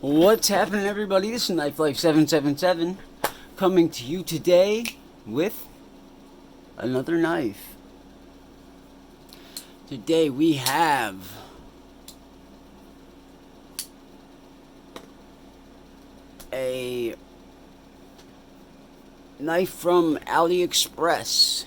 What's happening, everybody? This is Knife Life 777 coming to you today with another knife. Today we have a knife from AliExpress.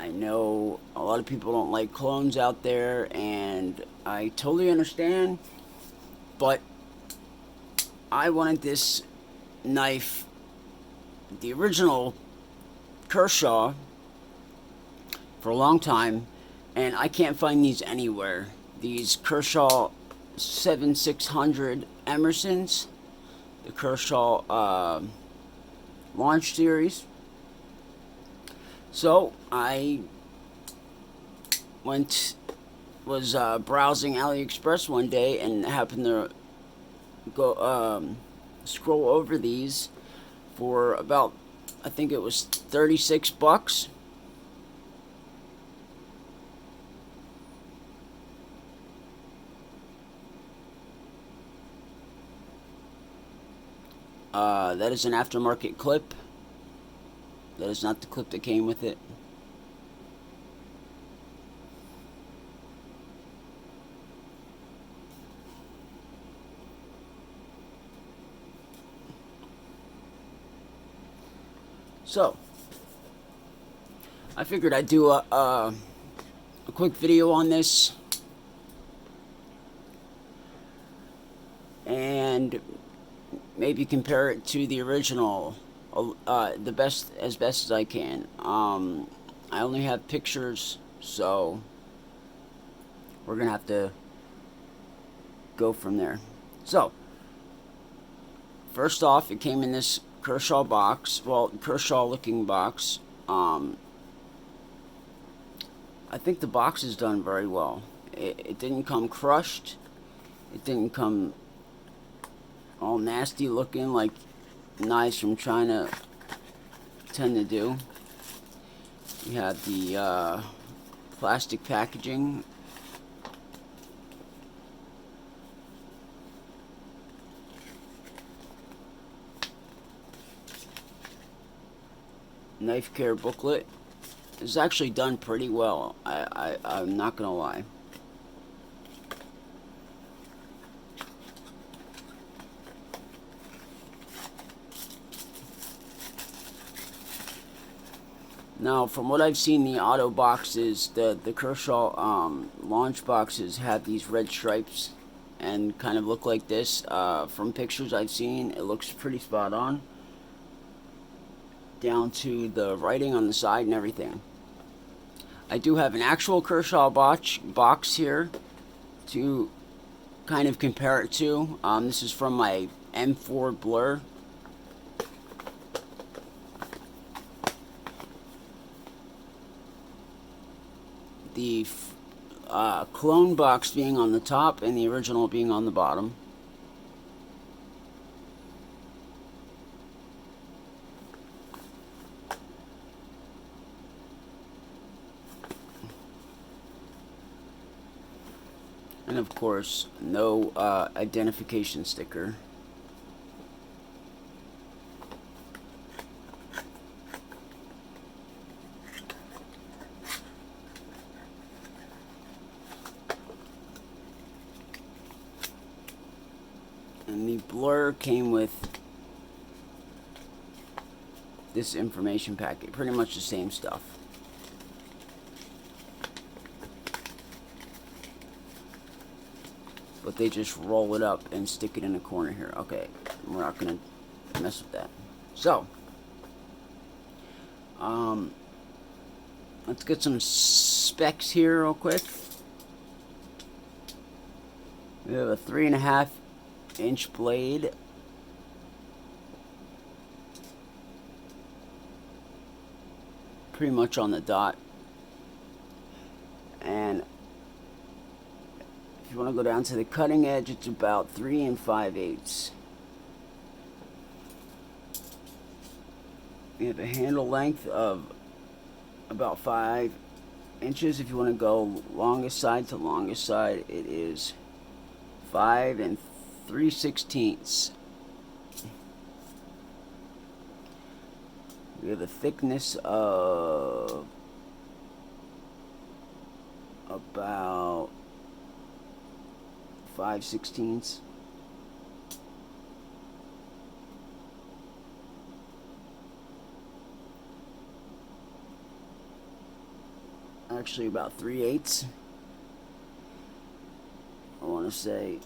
I know a lot of people don't like clones out there, and I totally understand, but I wanted this knife, the original Kershaw, for a long time, and I can't find these anywhere. These Kershaw 7600 Emersons, the Kershaw launch series. So I was browsing AliExpress one day and happened to go scroll over these for about, I think it was $36. That is an aftermarket clip. That is not the clip that came with it. So, I figured I'd do a quick video on this. And maybe compare it to the original. As best as I can. I only have pictures, so we're gonna have to go from there. So, first off, it came in this Kershaw box. Well, Kershaw looking box. I think the box is done very well. It didn't come crushed. It didn't come all nasty looking like knives from China tend to do. You have the plastic packaging. Knife care booklet. It's actually done pretty well. I'm not gonna lie. Now, from what I've seen, the auto boxes, the Kershaw launch boxes have these red stripes and kind of look like this. From pictures I've seen, it looks pretty spot on, down to the writing on the side and everything. I do have an actual Kershaw box here to kind of compare it to. This is from my M4 Blur. The clone box being on the top and the original being on the bottom. And of course, no identification sticker. And the Blur came with this information packet, pretty much the same stuff. But they just roll it up and stick it in a corner here. Okay, we're not gonna mess with that. So, let's get some specs here real quick. We have a 3.5-inch blade. Pretty much on the dot. And if you want to go down to the cutting edge, it's about 3 5/8. We have a handle length of about 5 inches. If you want to go longest side to longest side, it is 5 3/16. We have a thickness of about 5/16. Actually, about 3/8. I want to say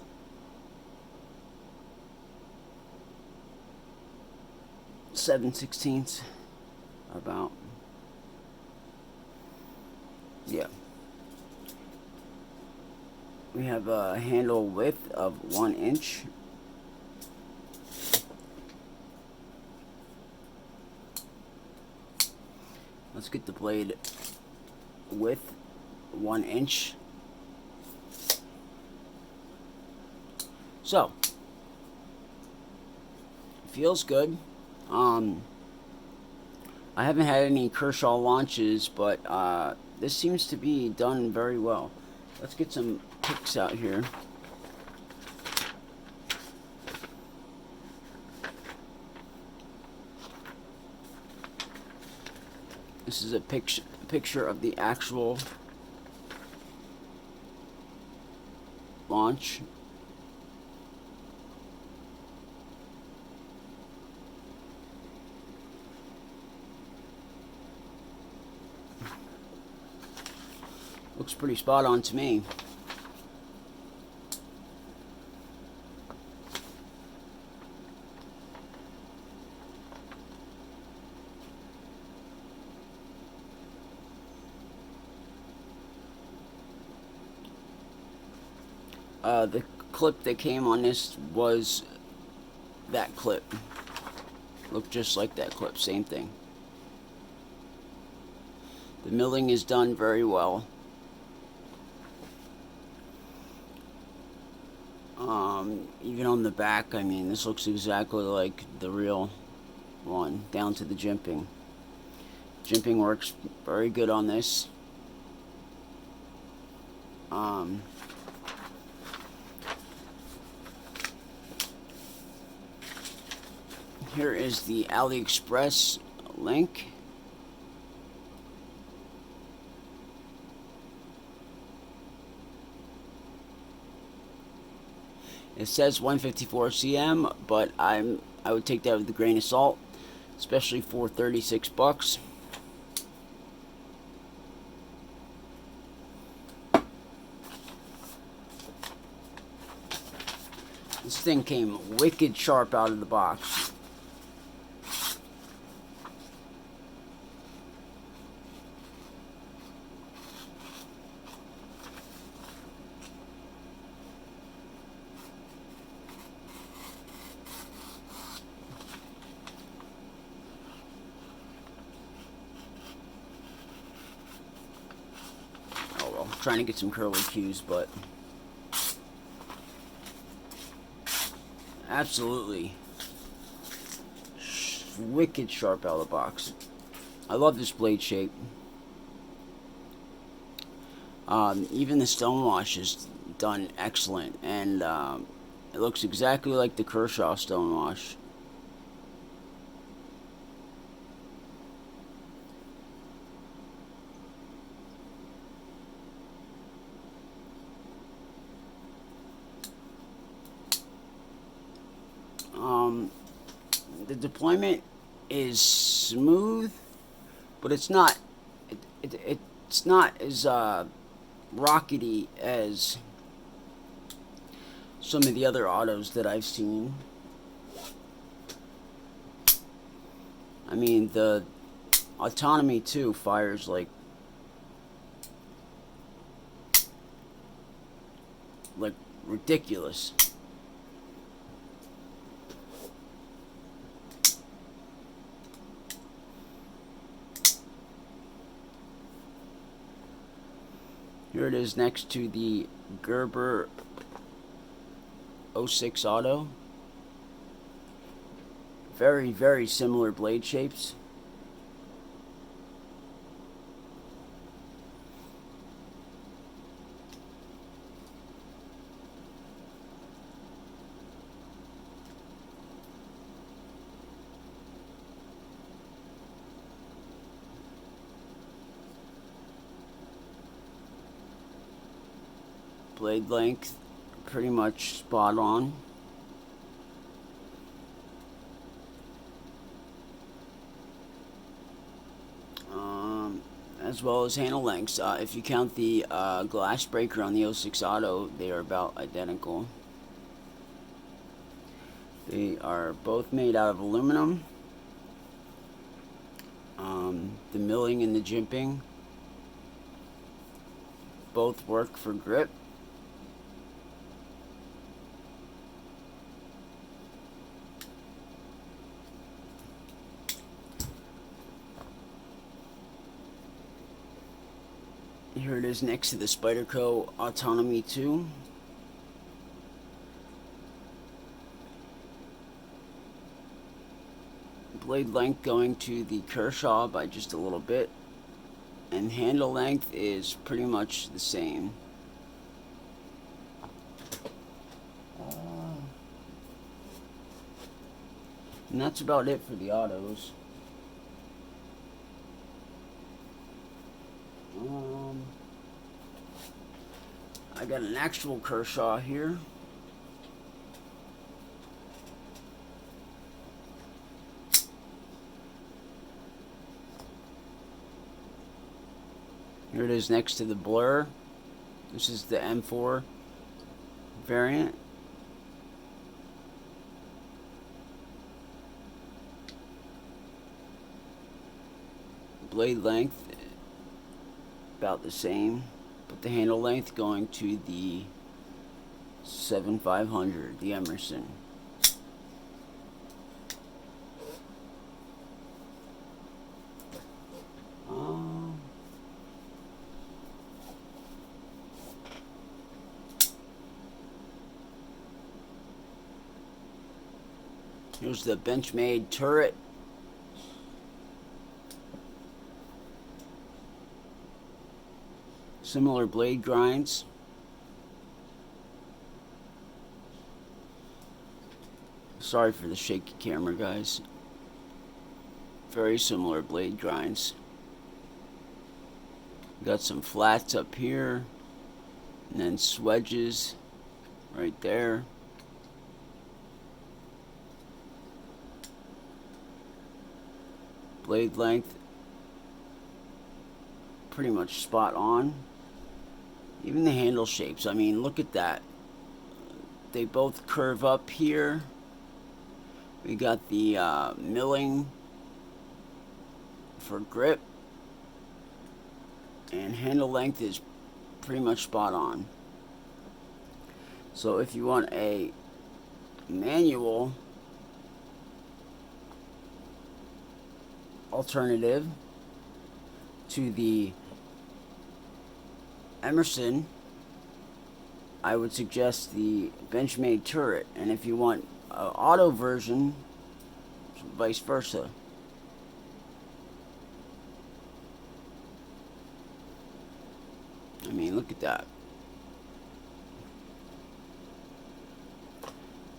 7/16. About, yeah. We have a handle width of 1 inch. Let's get the blade width 1 inch. So, feels good. I haven't had any Kershaw launches, but this seems to be done very well. Let's get some pics out here. This is a picture of the actual launch. Looks pretty spot on to me. The clip that came on this was that clip. Looked just like that clip, same thing. The milling is done very well. Even on the back, I mean, this looks exactly like the real one, down to the jimping. Jimping works very good on this. Here is the AliExpress link. It says 154 cm, but I would take that with a grain of salt, especially for 36 bucks. This thing came wicked sharp out of the box. Trying to get some curly cues, but absolutely wicked sharp out of the box. I love this blade shape. Even the stonewash is done excellent, and it looks exactly like the Kershaw stonewash. The deployment is smooth, but it's not. It's not as rockety as some of the other autos that I've seen. I mean, the autonomy too fires like ridiculous. Here it is next to the Gerber 06 Auto. Very, very similar blade shapes. Blade length, pretty much spot on. As well as handle lengths. If you count the glass breaker on the 06 Auto, they are about identical. They are both made out of aluminum. The milling and the jimping both work for grip. Here it is next to the Spyderco Autonomy 2. Blade length going to the Kershaw by just a little bit, and handle length is pretty much the same. And that's about it for the autos. I got an actual Kershaw here. Here it is next to the Blur. This is the M4 variant. Blade length about the same, but the handle length going to the 7500, the Emerson. Here's the Benchmade turret. Similar blade grinds. Sorry for the shaky camera, guys. Very similar blade grinds. Got some flats up here, and then swedges right there. Blade length pretty much spot on. Even the handle shapes, I mean, look at that. They both curve up here. We got the milling for grip, and handle length is pretty much spot on. So if you want a manual alternative to the Emerson, I would suggest the Benchmade turret, and if you want an auto version, vice versa. I mean, look at that.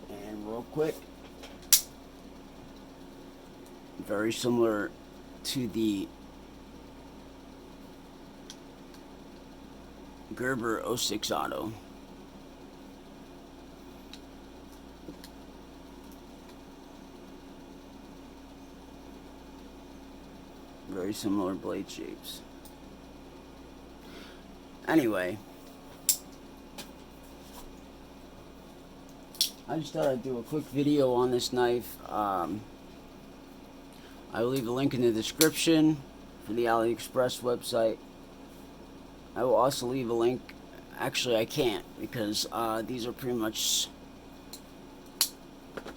And real quick, very similar to the Gerber 06 Auto. Very similar blade shapes. Anyway, I just thought I'd do a quick video on this knife. I will leave a link in the description for the AliExpress website. I will also leave a link. Actually, I can't, because these are pretty much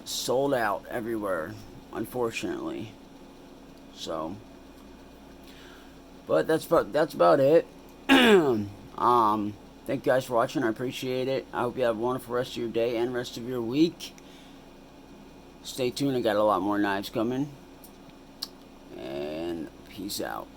sold out everywhere, unfortunately. So, but that's about it. Thank you guys for watching. I appreciate it. I hope you have a wonderful rest of your day and rest of your week. Stay tuned. I got a lot more knives coming. And peace out.